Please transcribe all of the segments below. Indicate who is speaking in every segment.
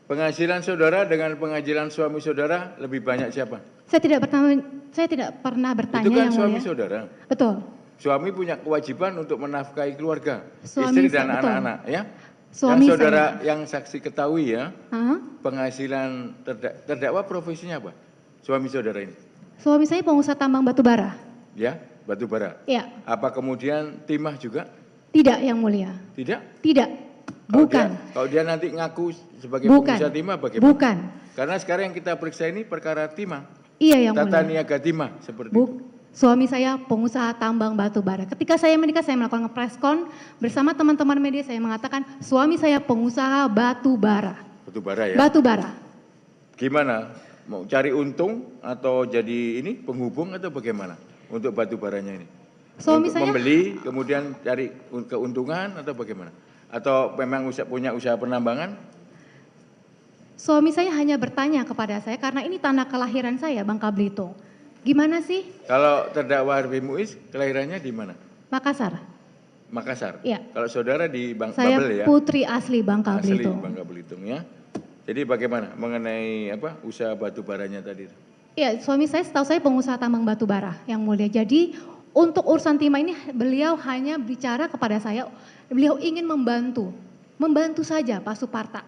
Speaker 1: Penghasilan saudara dengan penghasilan suami saudara lebih banyak siapa?
Speaker 2: Saya tidak pernah bertanya
Speaker 1: Itu kan
Speaker 2: yang
Speaker 1: suami
Speaker 2: mulia.
Speaker 1: saudara.
Speaker 2: Betul.
Speaker 1: Suami punya kewajiban untuk menafkahi keluarga,
Speaker 2: Suami
Speaker 1: istri dan
Speaker 2: betul.
Speaker 1: anak-anak, ya.
Speaker 2: Suami
Speaker 1: Yang saudara,
Speaker 2: saya.
Speaker 1: yang saksi ketahui ya,
Speaker 2: Hah?
Speaker 1: penghasilan terdakwa profesinya apa? Suami saudara ini,
Speaker 2: Suami saya pengusaha tambang batu bara.
Speaker 1: ya, batu bara.
Speaker 2: Ya,
Speaker 1: Apa kemudian timah juga?
Speaker 2: tidak yang mulia.
Speaker 1: Tidak.
Speaker 2: Tidak. Bukan.
Speaker 1: Kalau dia nanti ngaku sebagai
Speaker 2: Bukan.
Speaker 1: pengusaha timah bagaimana?
Speaker 2: Bukan.
Speaker 1: Karena sekarang yang kita periksa ini perkara timah,
Speaker 2: Iya yang
Speaker 1: tata
Speaker 2: mulia.
Speaker 1: niaga timah seperti itu.
Speaker 2: Suami saya pengusaha tambang batu bara. Ketika saya menikah, saya melakukan preskon bersama teman-teman media. Saya mengatakan suami saya pengusaha batu bara.
Speaker 1: Batu bara ya.
Speaker 2: Batu bara.
Speaker 1: Gimana? Mau cari untung atau jadi ini penghubung atau bagaimana untuk batu baranya ini?
Speaker 2: Suami
Speaker 1: untuk
Speaker 2: saya
Speaker 1: membeli kemudian cari keuntungan atau bagaimana? Atau memang punya usaha penambangan?
Speaker 2: Suami saya hanya bertanya kepada saya karena ini tanah kelahiran saya, Bangka Belitung. Gimana sih?
Speaker 1: Kalau terdakwa Harvey Muiz kelahirannya di mana?
Speaker 2: Makassar.
Speaker 1: Makassar.
Speaker 2: Iya.
Speaker 1: Kalau saudara di
Speaker 2: Saya
Speaker 1: Babel ya.
Speaker 2: putri asli Bangka
Speaker 1: Asli
Speaker 2: Belitung.
Speaker 1: Bangka Belitung ya. Jadi bagaimana mengenai usaha batu baranya tadi?
Speaker 2: Iya, suami saya setahu saya pengusaha tambang batu bara yang mulia. Jadi untuk urusan timah ini beliau hanya bicara kepada saya, beliau ingin membantu saja Pak Suparta.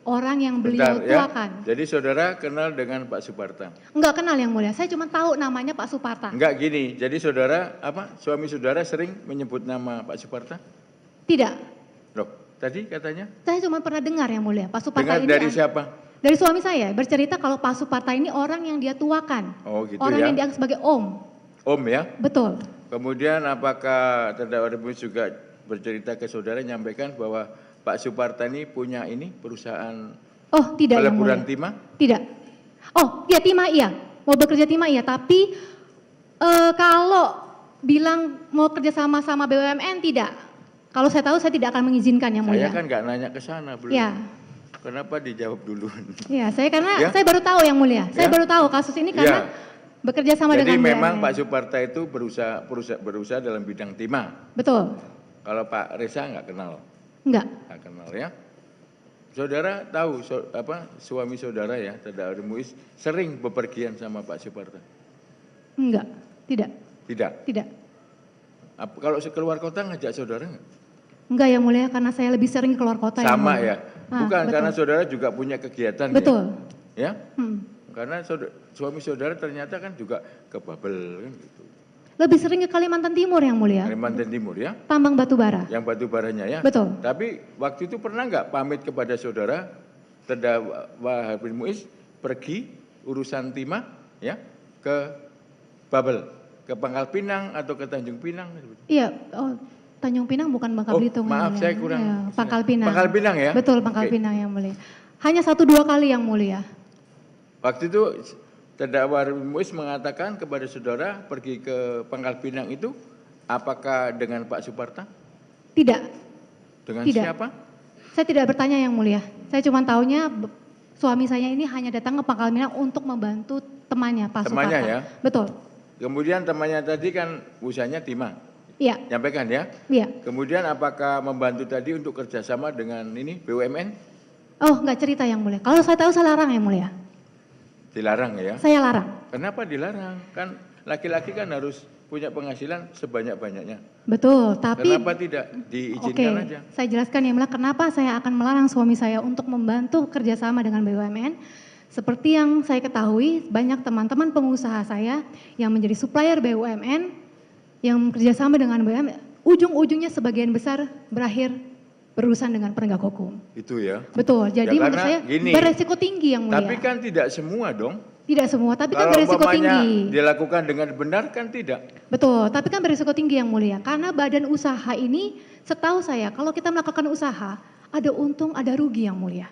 Speaker 2: Orang yang beliau tuakan.
Speaker 1: Jadi saudara kenal dengan Pak Suparta?
Speaker 2: Enggak kenal yang mulia, saya cuma tahu namanya Pak Suparta.
Speaker 1: Enggak gini, jadi saudara suami saudara sering menyebut nama Pak Suparta?
Speaker 2: Tidak.
Speaker 1: Loh, tadi katanya?
Speaker 2: Saya cuma pernah dengar yang mulia, Pak Suparta
Speaker 1: Dengar
Speaker 2: ini.
Speaker 1: dari siapa?
Speaker 2: Dari suami saya, bercerita kalau Pak Suparta ini orang yang dia tuakan.
Speaker 1: Oh gitu
Speaker 2: orang
Speaker 1: ya.
Speaker 2: yang dianggap sebagai om.
Speaker 1: Om ya?
Speaker 2: Betul.
Speaker 1: Kemudian apakah terdakwa Rebus juga bercerita ke saudara nyampaikan bahwa Pak Suparta ini punya perusahaan
Speaker 2: Oh tidak yang mulia.
Speaker 1: peleburan timah?
Speaker 2: Tidak. Oh iya timah iya, mau bekerja timah iya, tapi kalau bilang mau kerja sama BUMN tidak. Kalau saya tahu saya tidak akan mengizinkan yang mulia.
Speaker 1: Saya kan nggak nanya ke sana belum.
Speaker 2: Ya.
Speaker 1: Kenapa dijawab dulu?
Speaker 2: Ya, saya baru tahu yang mulia. Saya baru tahu kasus ini karena bekerja sama
Speaker 1: Jadi
Speaker 2: dengan
Speaker 1: memang
Speaker 2: BUMN.
Speaker 1: Pak Suparta itu berusaha dalam bidang timah.
Speaker 2: Betul.
Speaker 1: Kalau Pak Reza nggak kenal?
Speaker 2: Enggak.
Speaker 1: Nggak kenal ya. Saudara tahu suami saudara ya, terdakwa Muiz sering bepergian sama Pak Suparta?
Speaker 2: Enggak. Tidak.
Speaker 1: Tidak.
Speaker 2: Tidak.
Speaker 1: Kalau keluar kota ngajak saudara nggak?
Speaker 2: Enggak yang mulia karena saya lebih sering keluar kota.
Speaker 1: Sama ya. Bukan
Speaker 2: betul.
Speaker 1: karena saudara juga punya kegiatan.
Speaker 2: Betul.
Speaker 1: Ya.
Speaker 2: Hmm.
Speaker 1: Karena suami saudara ternyata kan juga ke Babel kan gitu.
Speaker 2: Lebih sering ke Kalimantan Timur yang mulia.
Speaker 1: Kalimantan Timur ya.
Speaker 2: Tambang batu bara.
Speaker 1: Yang batu baranya ya.
Speaker 2: Betul.
Speaker 1: Tapi waktu itu pernah nggak pamit kepada saudara terdakwa Harvey Muiz pergi urusan timah ya ke Babel, ke Pangkal Pinang atau ke Tanjung Pinang?
Speaker 2: Iya, Tanjung Pinang bukan Bangka Belitung.
Speaker 1: Maaf
Speaker 2: yang mulia.
Speaker 1: saya kurang.
Speaker 2: Ya, Pangkal Pinang.
Speaker 1: Pangkal Pinang ya.
Speaker 2: Betul Pangkal Pinang yang mulia. Hanya 1-2 kali yang mulia.
Speaker 1: Waktu itu terdakwa Harvey Muiz mengatakan kepada saudara pergi ke Pangkal Pinang itu apakah dengan Pak Suparta?
Speaker 2: Tidak.
Speaker 1: Dengan
Speaker 2: Tidak.
Speaker 1: siapa?
Speaker 2: Saya tidak bertanya yang mulia. Saya cuma taunya suami saya ini hanya datang ke Pangkal Pinang untuk membantu temannya Pak Suparta.
Speaker 1: Temannya ya?
Speaker 2: Betul.
Speaker 1: Kemudian temannya tadi kan usahanya timah.
Speaker 2: Iya.
Speaker 1: Nyampaikan ya?
Speaker 2: Iya.
Speaker 1: Kemudian apakah membantu tadi untuk kerjasama dengan BUMN?
Speaker 2: Oh, enggak cerita yang mulia. Kalau saya tahu saya larang yang mulia.
Speaker 1: Dilarang ya?
Speaker 2: Saya larang.
Speaker 1: Kenapa dilarang? Kan laki-laki kan harus punya penghasilan sebanyak-banyaknya.
Speaker 2: Betul, tapi
Speaker 1: Kenapa tidak diizinkan aja?
Speaker 2: Saya jelaskan yang mulia kenapa saya akan melarang suami saya untuk membantu kerjasama dengan BUMN. Seperti yang saya ketahui, banyak teman-teman pengusaha saya yang menjadi supplier BUMN, yang kerjasama dengan BUMN, ujung-ujungnya sebagian besar berakhir berurusan dengan penegak hukum.
Speaker 1: Itu ya.
Speaker 2: Betul, jadi
Speaker 1: Ya,
Speaker 2: menurut
Speaker 1: karena
Speaker 2: saya
Speaker 1: gini,
Speaker 2: beresiko tinggi yang mulia.
Speaker 1: Tapi kan tidak semua dong.
Speaker 2: Tidak semua, tapi kan
Speaker 1: Kalau
Speaker 2: beresiko
Speaker 1: umpamanya
Speaker 2: tinggi.
Speaker 1: dilakukan dengan benar kan tidak.
Speaker 2: Betul, tapi kan berisiko tinggi yang mulia. Karena badan usaha ini, setahu saya, kalau kita melakukan usaha, ada untung, ada rugi yang mulia.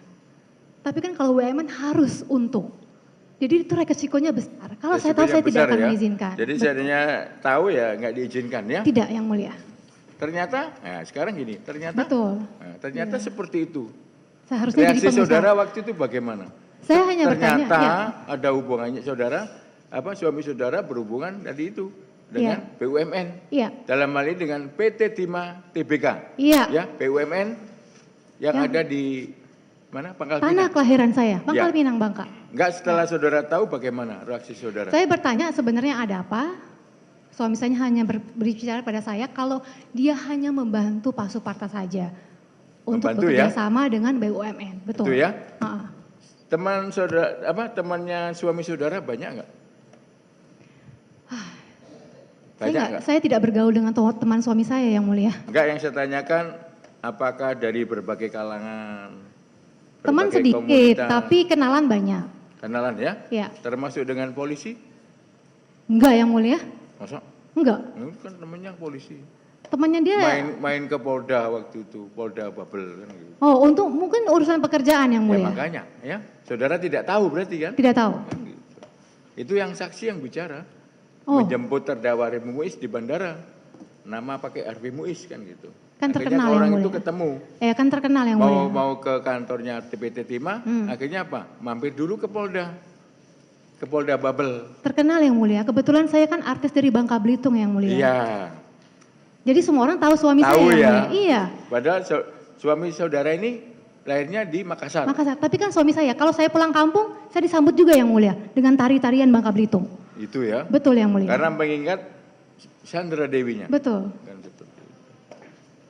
Speaker 2: Tapi kan kalau BUMN harus untung. Jadi itu resikonya besar. Kalau saya tahu, saya tidak akan mengizinkan.
Speaker 1: Jadi seandainya tahu ya nggak diizinkan ya.
Speaker 2: Tidak yang mulia.
Speaker 1: Ternyata, nah sekarang gini, ternyata.
Speaker 2: Betul.
Speaker 1: Nah, ternyata seperti itu.
Speaker 2: Seharusnya
Speaker 1: Reaksi
Speaker 2: jadi pengusaha.
Speaker 1: saudara waktu itu bagaimana?
Speaker 2: Saya hanya bertanya.
Speaker 1: Ternyata
Speaker 2: Ya.
Speaker 1: ada hubungannya saudara, suami saudara berhubungan tadi itu dengan BUMN.
Speaker 2: Iya.
Speaker 1: Dalam hal ini dengan PT Timah Tbk.
Speaker 2: Iya.
Speaker 1: Ya, BUMN yang ada di Mana? Pangkal
Speaker 2: Tanah
Speaker 1: Pinang.
Speaker 2: kelahiran saya, Pangkal
Speaker 1: Ya.
Speaker 2: Pinang, Bangka.
Speaker 1: Enggak, setelah saudara tahu bagaimana reaksi saudara?
Speaker 2: Saya bertanya sebenarnya ada apa? Suami saya hanya berbicara pada saya kalau dia hanya membantu Pak Suparta saja untuk
Speaker 1: Membantu
Speaker 2: bekerja
Speaker 1: ya?
Speaker 2: sama dengan BUMN, betul?
Speaker 1: Itu ya?
Speaker 2: Ha-ha.
Speaker 1: Teman saudara, temannya suami saudara banyak enggak? Banyak enggak?
Speaker 2: Saya tidak bergaul dengan teman suami saya yang mulia.
Speaker 1: Enggak, yang saya tanyakan apakah dari berbagai kalangan,
Speaker 2: Teman
Speaker 1: berbagai
Speaker 2: sedikit,
Speaker 1: komunitas,
Speaker 2: tapi kenalan banyak.
Speaker 1: kenalan ya?
Speaker 2: Ya,
Speaker 1: Termasuk dengan polisi?
Speaker 2: enggak yang mulia?
Speaker 1: Masa?
Speaker 2: Enggak.
Speaker 1: Ini kan namanya polisi.
Speaker 2: Temannya dia.
Speaker 1: Main ke Polda waktu itu, Polda Babel kan gitu.
Speaker 2: Oh, untuk mungkin urusan pekerjaan yang
Speaker 1: Ya
Speaker 2: mulia.
Speaker 1: makanya, ya. Saudara tidak tahu berarti kan?
Speaker 2: Tidak tahu.
Speaker 1: Kan gitu. Itu yang saksi yang bicara.
Speaker 2: Oh,
Speaker 1: Menjemput terdakwa Harvey Muiz di bandara. Nama pakai Harvey Muiz kan gitu.
Speaker 2: Kan
Speaker 1: Akhirnya
Speaker 2: terkenal yang
Speaker 1: orang
Speaker 2: mulia.
Speaker 1: itu ketemu.
Speaker 2: kan terkenal yang mulia.
Speaker 1: Mau ke kantornya TPT Timah, akhirnya apa? Mampir dulu ke Polda. Ke Polda Babel.
Speaker 2: Terkenal yang mulia. Kebetulan saya kan artis dari Bangka Belitung yang mulia.
Speaker 1: Iya.
Speaker 2: Jadi semua orang tahu suami
Speaker 1: Tahu
Speaker 2: saya yang
Speaker 1: ya.
Speaker 2: mulia. Iya.
Speaker 1: Padahal suami saudara ini lahirnya di Makassar.
Speaker 2: Makassar. Tapi kan suami saya, kalau saya pulang kampung, saya disambut juga yang mulia dengan tari-tarian Bangka Belitung.
Speaker 1: Itu ya.
Speaker 2: Betul yang mulia.
Speaker 1: Karena mengingat Sandra Dewinya.
Speaker 2: Betul.
Speaker 1: Kan gitu.